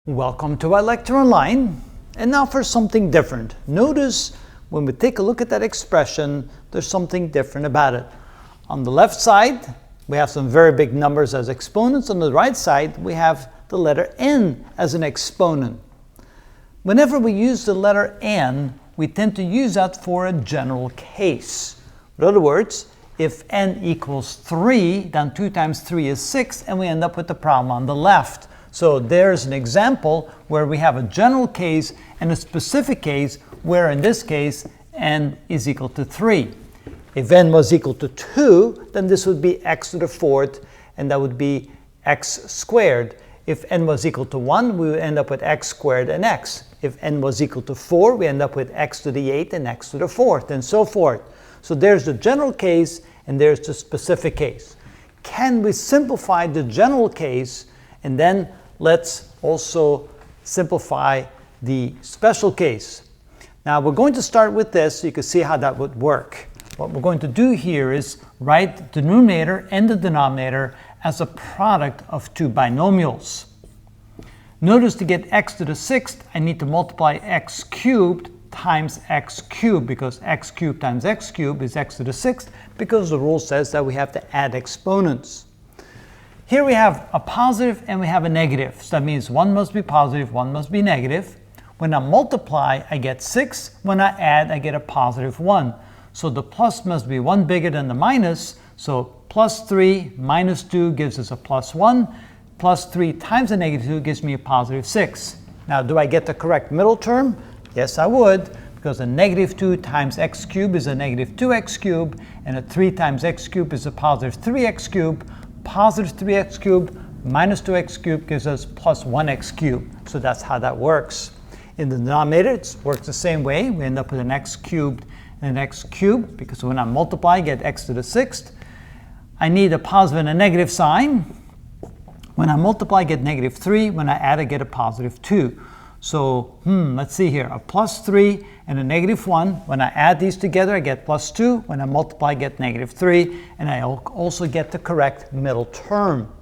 Welcome to our lecture online. And now for something different. Notice when we take a look at that expression, there's something different about it. On the left side, we have some very big numbers as exponents. On the right side, we have the letter n as an exponent. Whenever we use the letter n, we tend to use that for a general case. In other words, if n equals 3, then 2 times 3 is 6, and we end up with the problem on the left. So there's an example where we have a general case and a specific case where in this case n is equal to 3. If n was equal to 2, then this would be x to the 4th, and that would be x squared. If n was equal to 1, we would end up with x squared and x. If n was equal to 4, we end up with x to the 8th and x to the 4th, and so forth. So there's the general case and there's the specific case. Can we simplify the general case, and then let's also simplify the special case. Now we're going to start with this so you can see how that would work. What we're going to do here is write the numerator and the denominator as a product of two binomials. Notice to get x to the 6th, I need to multiply x cubed times x cubed, because x cubed times x cubed is x to the 6th, because the rule says that we have to add exponents. Here we have a positive and we have a negative. So that means one must be positive, one must be negative. When I multiply, I get 6. When I add, I get a positive 1. So the plus must be 1 bigger than the minus. So plus 3 minus 2 gives us a plus 1. Plus 3 times a negative 2 gives me a positive 6. Now, do I get the correct middle term? Yes, I would, because a negative 2 times x cubed is a negative 2x cubed, and a 3 times x cubed is a positive 3x cubed. Positive 3x cubed minus 2x cubed gives us plus 1x cubed. So that's how that works. In the denominator, it works the same way. We end up with an x cubed and an x cubed, because when I multiply, I get x to the 6th. I need a positive and a negative sign. When I multiply, I get negative 3. When I add, I get a positive 2. So, let's see here. A plus 3 and a negative 1. When I add these together, I get plus 2. When I multiply, I get negative 3. And I also get the correct middle term.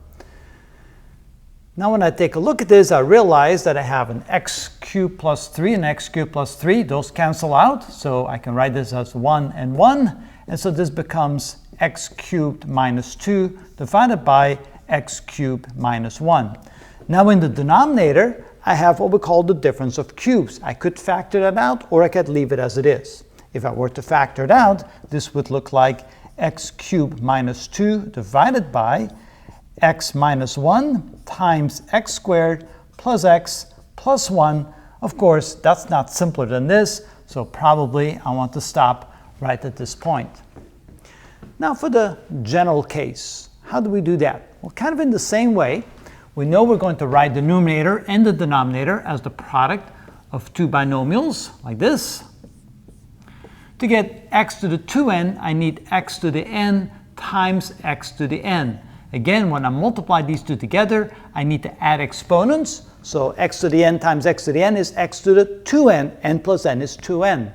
Now, when I take a look at this, I realize that I have an x cubed plus 3 and x cubed plus 3. Those cancel out. So I can write this as 1 and 1. And so this becomes x cubed minus 2 divided by x cubed minus 1. Now, in the denominator, I have what we call the difference of cubes. I could factor that out, or I could leave it as it is. If I were to factor it out, this would look like x cubed minus 2 divided by x minus 1 times x squared plus x plus 1. Of course, that's not simpler than this, so probably I want to stop right at this point. Now for the general case, how do we do that? Well, kind of in the same way. We know we're going to write the numerator and the denominator as the product of two binomials, like this. To get x to the 2n, I need x to the n times x to the n. Again, when I multiply these two together, I need to add exponents. So x to the n times x to the n is x to the 2n. N plus n is 2n.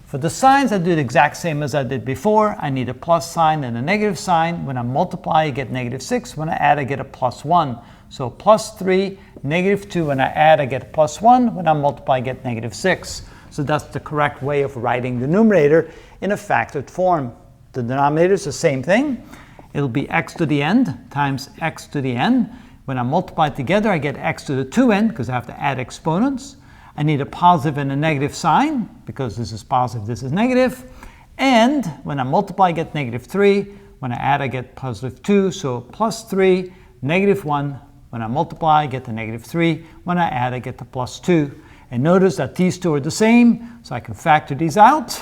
For the signs, I do the exact same as I did before. I need a plus sign and a negative sign. When I multiply, I get negative 6. When I add, I get a plus 1. So plus 3, negative 2. When I add, I get plus 1. When I multiply, I get negative 6. So that's the correct way of writing the numerator in a factored form. The denominator is the same thing. It'll be x to the n times x to the n. When I multiply together, I get x to the 2n, because I have to add exponents. I need a positive and a negative sign, because this is positive, this is negative. And when I multiply, I get negative 3. When I add, I get positive 2. So plus 3, negative 1. When I multiply, I get the negative 3. When I add, I get the plus 2. And notice that these two are the same, so I can factor these out.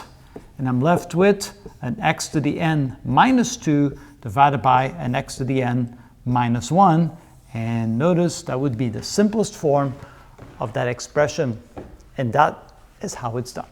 And I'm left with an x to the n minus 2 divided by an x to the n minus 1. And notice that would be the simplest form of that expression, and that is how it's done.